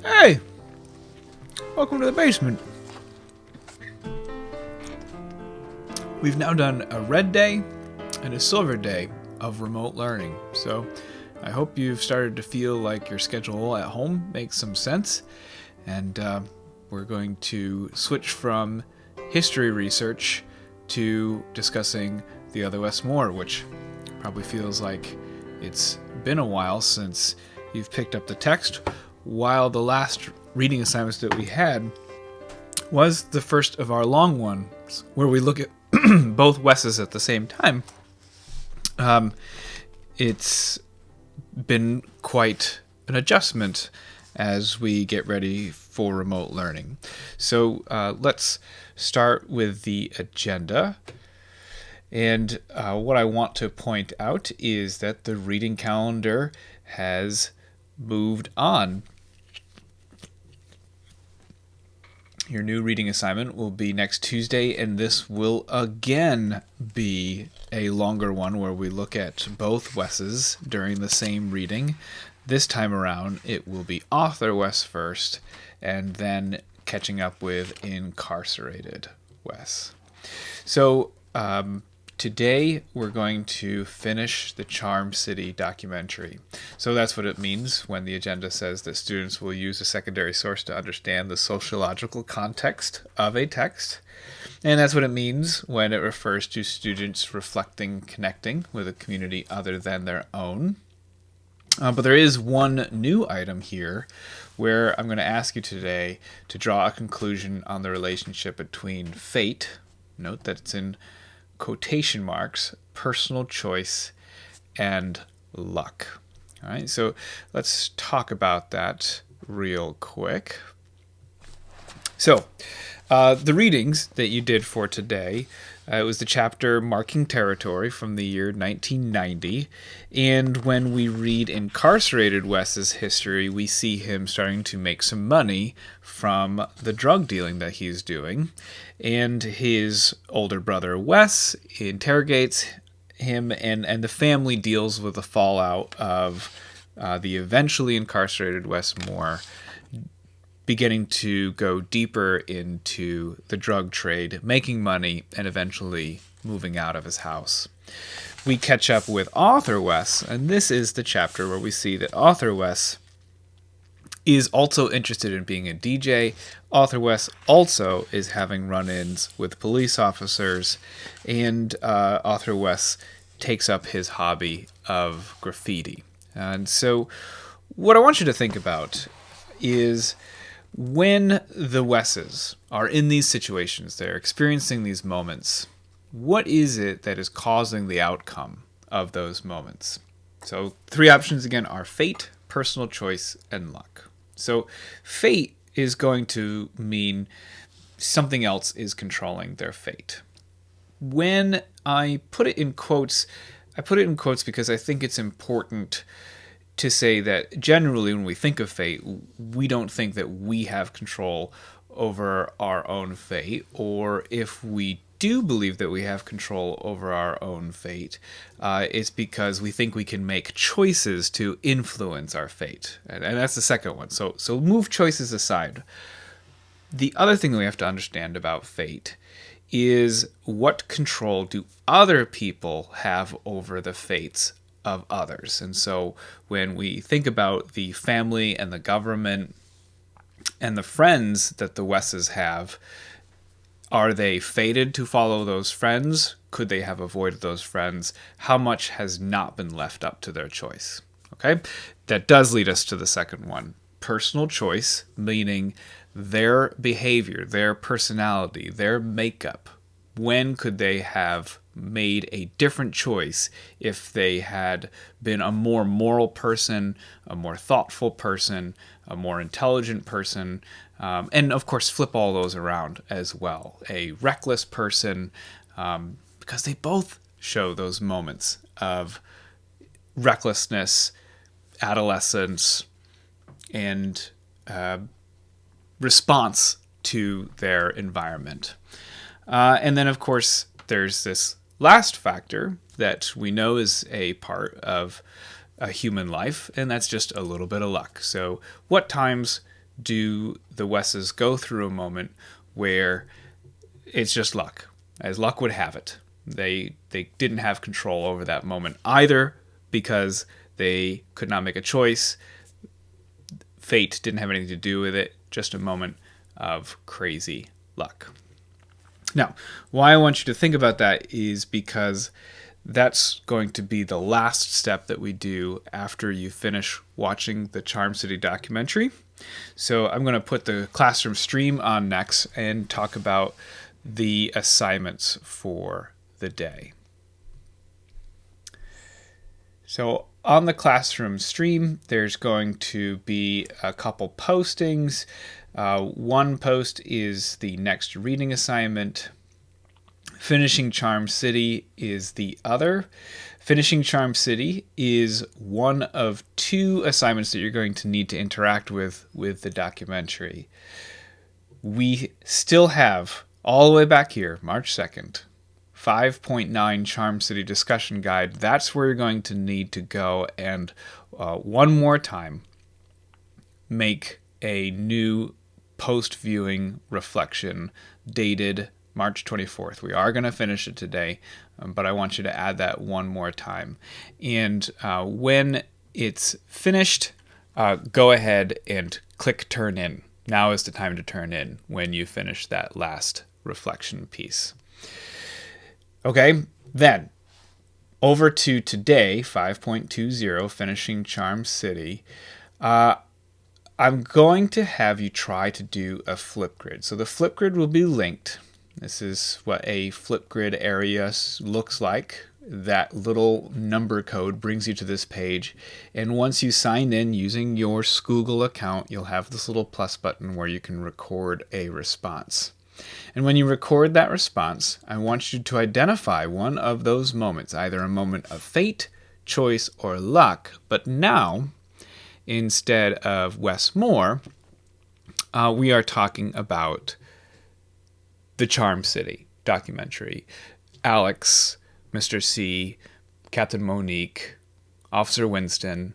Hey, welcome to the basement. We've now done a red day and a silver day of remote learning, so I hope you've started to feel like your schedule at home makes some sense, and we're going to switch from history research to discussing the Other Wes Moore, which probably feels like it's been a while since you've picked up the text, while the last reading assignments that we had was the first of our long ones, where we look at both Wes's at the same time. It's been quite an adjustment as we get ready for remote learning. So let's start with the agenda. And what I want to point out is that the reading calendar has moved on. Your new reading assignment will be next Tuesday, and this will again be a longer one where we look at both Wes's during the same reading. This time around, it will be Other Wes first, and then catching up with Incarcerated Wes. So today we're going to finish the Charm City documentary. So that's what it means when the agenda says that students will use a secondary source to understand the sociological context of a text. And that's what it means when it refers to students reflecting, connecting with a community other than their own. But there is one new item here where I'm going to ask you today to draw a conclusion on the relationship between fate, note that it's in quotation marks, personal choice, and luck. All right, so let's talk about that real quick. So, the readings that you did for today, it was the chapter Marking Territory from the year 1990. And when we read Incarcerated Wes's history, we see him starting to make some money from the drug dealing that he's doing. And his older brother Wes interrogates him, and the family deals with the fallout of the eventually incarcerated Wes Moore beginning to go deeper into the drug trade, making money, and eventually moving out of his house. We catch up with Other Wes, and this is the chapter where we see that Other Wes is also interested in being a DJ. Other Wes also is having run-ins with police officers, and Other Wes takes up his hobby of graffiti. And so what I want you to think about is when the Wes's are in these situations, they're experiencing these moments, what is it that is causing the outcome of those moments? So three options again are fate, personal choice, and luck. So fate is going to mean something else is controlling their fate. When I put it in quotes, I put it in quotes because I think it's important to say that generally when we think of fate, we don't think that we have control over our own fate, or if we do believe that we have control over our own fate, it's because we think we can make choices to influence our fate. And that's the second one. So move choices aside. The other thing that we have to understand about fate is what control do other people have over the fates of others. And so when we think about the family and the government and the friends that the Wes's have, are they fated to follow those friends? Could they have avoided those friends? How much has not been left up to their choice? Okay, that does lead us to the second one. Personal choice, meaning their behavior, their personality, their makeup. When could they have made a different choice if they had been a more moral person, a more thoughtful person, a more intelligent person, and of course flip all those around as well. A reckless person, because they both show those moments of recklessness, adolescence, and response to their environment. And then, of course, there's this last factor that we know is a part of a human life, and that's just a little bit of luck. So what times do the Wesses go through a moment where it's just luck. As luck would have it, they didn't have control over that moment, either because they could not make a choice, fate didn't have anything to do with it, just a moment of crazy luck. Now, why I want you to think about that is because that's going to be the last step that we do after you finish watching the Charm City documentary. So I'm going to put the classroom stream on next and talk about the assignments for the day. So on the classroom stream, there's going to be a couple postings. One post is the next reading assignment. Finishing Charm City is the other. Finishing Charm City is one of two assignments that you're going to need to interact with the documentary. We still have, all the way back here, March 2nd, 5.9 Charm City discussion guide. That's where you're going to need to go and one more time make a new post-viewing reflection dated March 24th. We are going to finish it today, but I want you to add that one more time. And when it's finished, go ahead and click Turn In. Now is the time to turn in when you finish that last reflection piece. Okay, then over to today, 5.20, Finishing Charm City. I'm going to have you try to do a flip grid. So the flip grid will be linked. This is what a Flipgrid area looks like. That little number code brings you to this page. And once you sign in using your Scoogle account, you'll have this little plus button where you can record a response. And when you record that response, I want you to identify one of those moments, either a moment of fate, choice, or luck. But now, instead of Wes Moore, we are talking about the Charm City documentary. Alex, Mr. C, Captain Monique, Officer Winston.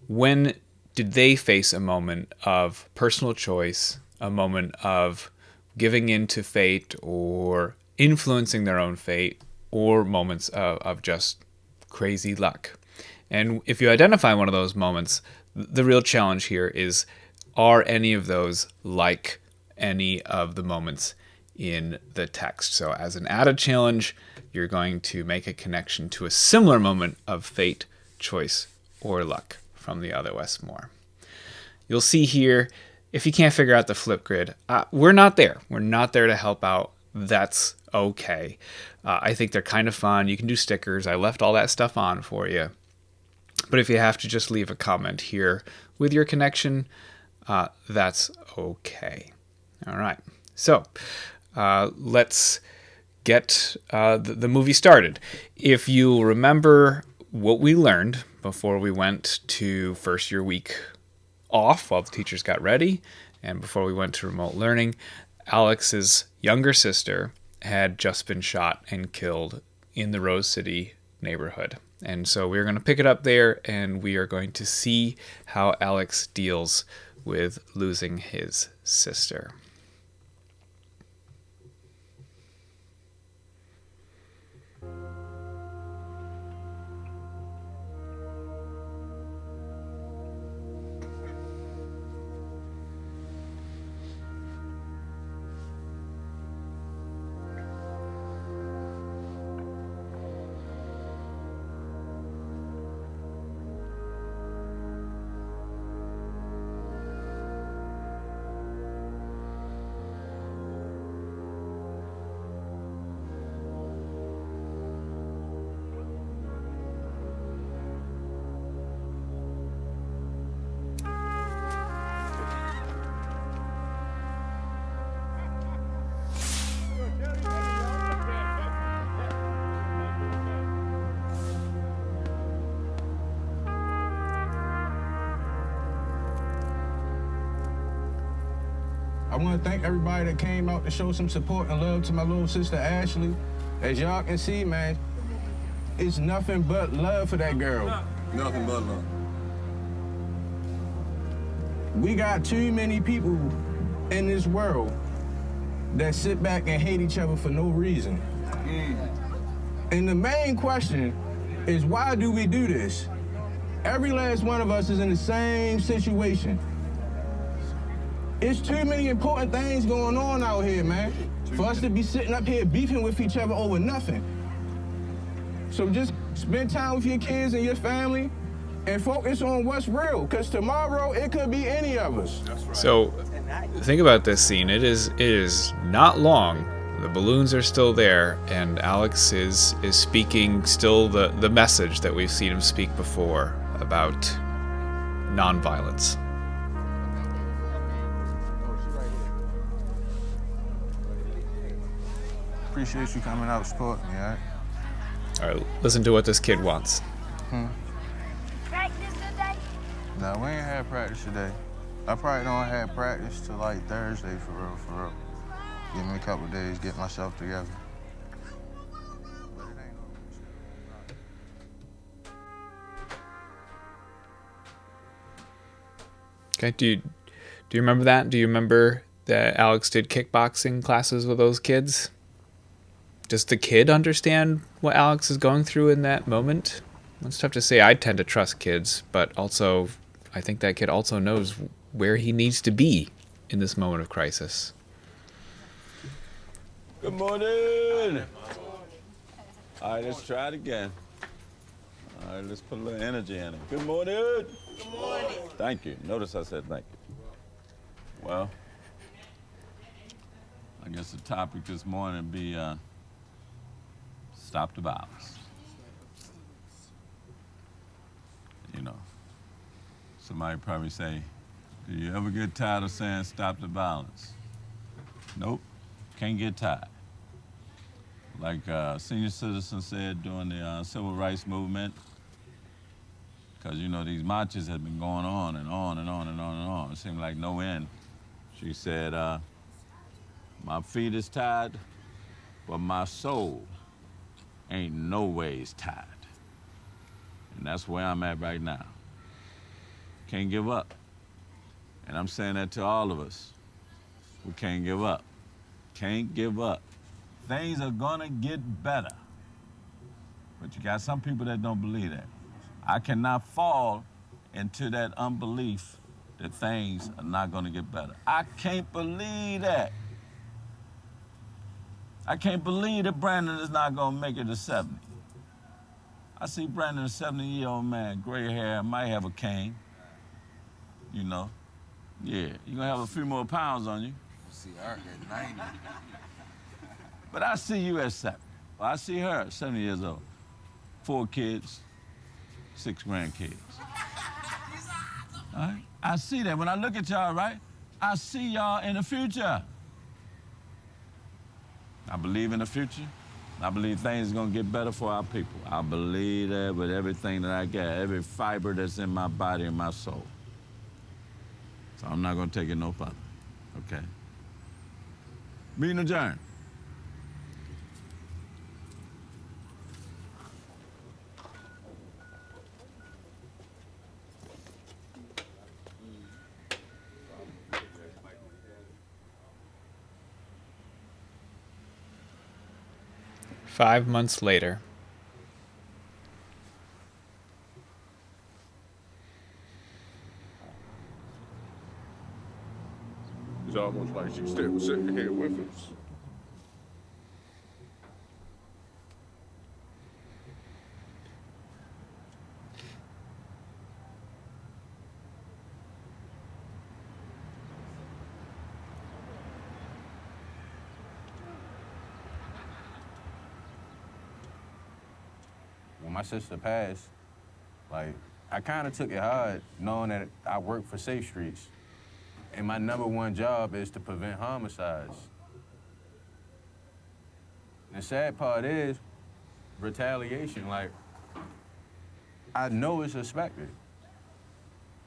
When did they face a moment of personal choice, a moment of giving in to fate or influencing their own fate, or moments of just crazy luck? And if you identify one of those moments, the real challenge here is, are any of those like any of the moments in the text? So as an added challenge, you're going to make a connection to a similar moment of fate, choice, or luck from the Other Wes Moore. You'll see here, if you can't figure out the flip grid, we're not there. We're not there to help out. That's okay. I think they're kind of fun. You can do stickers. I left all that stuff on for you. But if you have to just leave a comment here with your connection, that's okay. All right. So let's get the movie started. If you remember what we learned before we went to first year week off while the teachers got ready and before we went to remote learning, Alex's younger sister had just been shot and killed in the Rose City neighborhood. And so we're going to pick it up there, and we are going to see how Alex deals with losing his sister. I want to thank everybody that came out to show some support and love to my little sister, Ashley. As y'all can see, man, it's nothing but love for that girl. Nothing but love. We got too many people in this world that sit back and hate each other for no reason. And the main question is, why do we do this? Every last one of us is in the same situation. It's too many important things going on out here, man, for us to be sitting up here beefing with each other over nothing. So just spend time with your kids and your family and focus on what's real, because tomorrow it could be any of us. So think about this scene. It is not long. The balloons are still there, and Alex is speaking still the message that we've seen him speak before about nonviolence. Appreciate you coming out supporting me, all right? All right, listen to what this kid wants. Practice today? No, we ain't had practice today. I probably don't have practice till like Thursday, for real, for real. Give me a couple days, get myself together. Okay, do you remember that? Do you remember that Alex did kickboxing classes with those kids? Does the kid understand what Alex is going through in that moment? It's tough to say. I tend to trust kids, but also I think that kid also knows where he needs to be in this moment of crisis. Good morning. All right, let's try it again. All right, let's put a little energy in it. Good morning. Good morning. Thank you. Notice I said thank you. Well, I guess the topic this morning would be stop the violence. You know, somebody probably say, do you ever get tired of saying stop the violence? Nope, can't get tired. Like senior citizen said during the civil rights movement, because you know these marches have been going on and on and on and on and on. It seemed like no end. She said, my feet is tired, but my soul ain't no ways tired. And that's where I'm at right now. Can't give up. And I'm saying that to all of us. We can't give up. Can't give up. Things are gonna get better. But you got some people that don't believe that. I cannot fall into that unbelief that things are not gonna get better. I can't believe that. I can't believe that Brandon is not gonna make it to 70. I see Brandon, a 70-year-old man, gray hair, might have a cane. You know? Yeah, you're gonna have a few more pounds on you. See, Art at 90. But I see you at 70. Well, I see her at 70 years old. 4 kids, 6 grandkids. All right? I see that. When I look at y'all, right, I see y'all in the future. I believe in the future. I believe things are gonna get better for our people. I believe that with everything that I got, every fiber that's in my body and my soul. So I'm not gonna take it no further, okay? Meeting adjourned. Five months later. It's almost like she's still sitting here with us. When my sister passed, like, I kind of took it hard knowing that I work for Safe Streets. And my #1 job is to prevent homicides. The sad part is retaliation. Like, I know it's expected.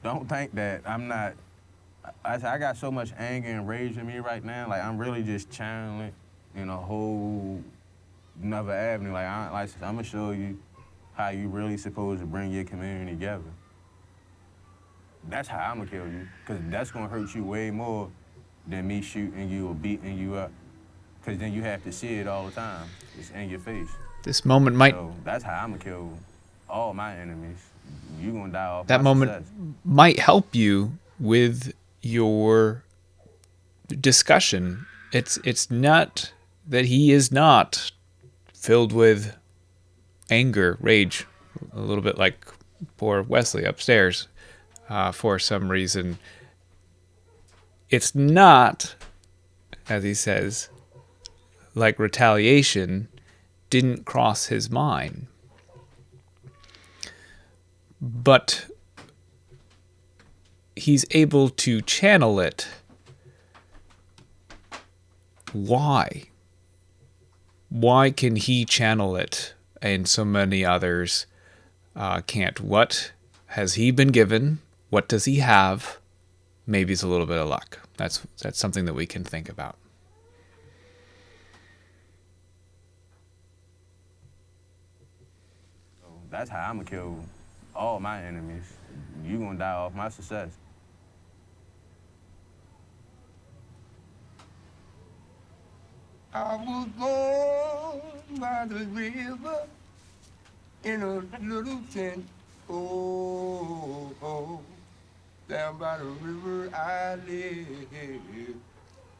Don't think that I'm not. I got so much anger and rage in me right now. Like, I'm really just channeling in a whole another avenue. Like, I'm gonna show you how you really supposed to bring your community together. that's how I'ma kill you. Cause that's gonna hurt you way more than me shooting you or beating you up. Cause then you have to see it all the time. It's in your face. This moment might So that's how I'ma kill all my enemies. You gonna die off that my moment success. might help you with your discussion. It's not that he is not filled with anger, rage, a little bit like poor Wesley upstairs for some reason. It's not, as he says, like retaliation didn't cross his mind. But he's able to channel it. Why? Why can he channel it and so many others can't? What has he been given? What does he have? Maybe it's a little bit of luck. That's something that we can think about. That's how I'ma kill all my enemies. You gonna die off my success. I was born by the river in a little tent. Oh, oh, down by the river I live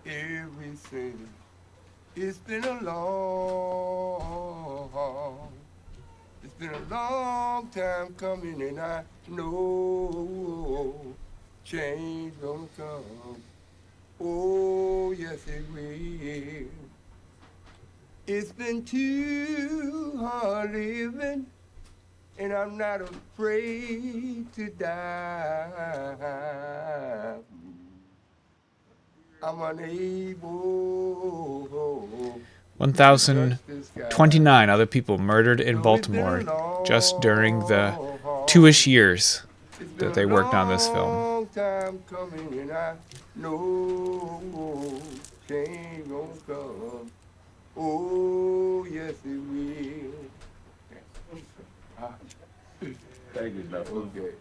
ever since. It's been a long time coming, and I know change gonna come. Oh, yes it will. It's been too hard living, and I'm not afraid to die. I'm unable. 1,029 other people murdered in Baltimore just during the 2-ish years that they worked on this film. Long time coming, and I know change gonna come. Oh, yes it will. Thank you, Doc. Okay.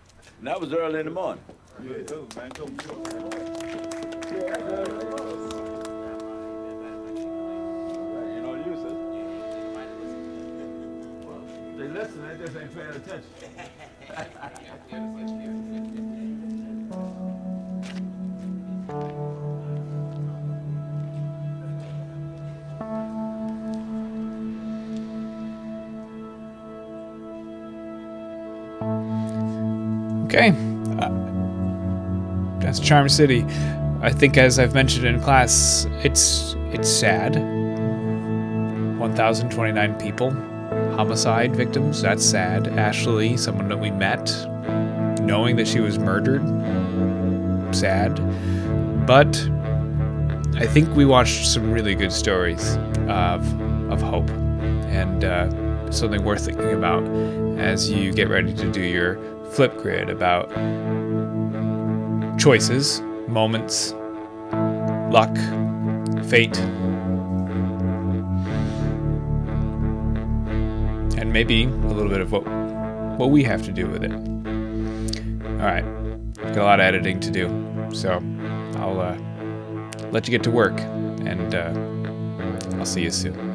That was early in the morning. Yeah, too, man. Go. You know, use it. They listen, they just ain't paying attention. Okay. That's Charm City. I think, as I've mentioned in class, it's sad. 1,029 people. Homicide victims, that's sad. Ashley, someone that we met, knowing that she was murdered, sad. But I think we watched some really good stories of hope, and something worth thinking about as you get ready to do your flip grid about choices, moments, luck, fate, and maybe a little bit of what we have to do with it. All right, got a lot of editing to do, so I'll let you get to work, and I'll see you soon.